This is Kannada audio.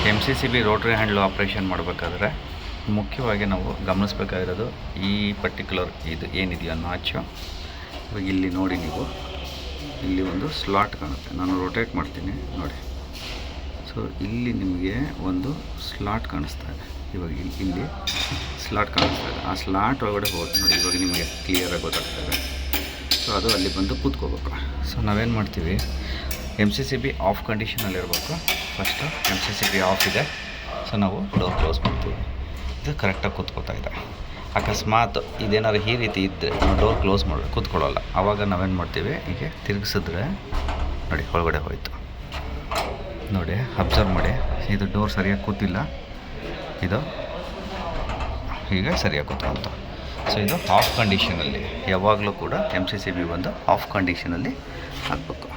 MCCB ರೋಟ್ರಿ ಹ್ಯಾಂಡ್ಲ್ ಆಪ್ರೇಷನ್ ಮಾಡಬೇಕಾದ್ರೆ ಮುಖ್ಯವಾಗಿ ನಾವು ಗಮನಿಸಬೇಕಾಗಿರೋದು ಈ ಪರ್ಟಿಕ್ಯುಲರ್ ಇದು ಏನಿದೆಯೋ ನಾಚು. ಇವಾಗ ಇಲ್ಲಿ ನೋಡಿ, ನೀವು ಇಲ್ಲಿ ಒಂದು ಸ್ಲಾಟ್ ಕಾಣುತ್ತೆ. ನಾನು ರೊಟೇಟ್ ಮಾಡ್ತೀನಿ ನೋಡಿ. ಸೊ ಇಲ್ಲಿ ನಿಮಗೆ ಒಂದು ಸ್ಲಾಟ್ ಕಾಣಿಸ್ತಾ ಇದೆ. ಇವಾಗ ಇಲ್ಲಿ ಸ್ಲಾಟ್ ಕಾಣಿಸ್ತಾ ಇದೆ. ಆ ಸ್ಲಾಟ್ ಒಳಗಡೆ ಹೋಗಿ ನೋಡಿ, ಇವಾಗ ನಿಮಗೆ ಕ್ಲಿಯರಾಗಿ ಗೊತ್ತಾಗ್ತದೆ. ಸೊ ಅದು ಅಲ್ಲಿ ಬಂದು ಕೂತ್ಕೋಬೇಕು. ಸೊ ನಾವೇನು ಮಾಡ್ತೀವಿ, MCCB ಆಫ್ ಕಂಡೀಷನಲ್ಲಿರಬೇಕು. ಫಸ್ಟು MCCB ಆಫ್ ಇದೆ. ಸೊ ನಾವು ಡೋರ್ ಕ್ಲೋಸ್ ಮಾಡ್ತೀವಿ. ಇದು ಕರೆಕ್ಟಾಗಿ ಕೂತ್ಕೋತಾ ಇದೆ. ಅಕಸ್ಮಾತ್ ಇದೇನಾದ್ರು ಈ ರೀತಿ ಇದ್ದರೆ ನಾವು ಡೋರ್ ಕ್ಲೋಸ್ ಮಾಡಿ ಕೂತ್ಕೊಳ್ಳೋಲ್ಲ. ಆವಾಗ ನಾವೇನು ಮಾಡ್ತೀವಿ, ಹೀಗೆ ತಿರುಗಿಸಿದ್ರೆ ನೋಡಿ ಒಳಗಡೆ ಹೋಯಿತು. ನೋಡಿ, ಅಬ್ಸರ್ವ್ ಮಾಡಿ, ಇದು ಡೋರ್ ಸರಿಯಾಗಿ ಕೂತಿಲ್ಲ, ಇದು ಹೀಗೆ ಸರಿಯಾಗಿ ಕೂತ್ಕೊಂತ. ಸೊ ಇದು ಆಫ್ ಕಂಡೀಷನಲ್ಲಿ, ಯಾವಾಗಲೂ ಕೂಡ MCCB ಬಂದು ಆಫ್ ಕಂಡೀಷನಲ್ಲಿ ಹಾಕಬೇಕು.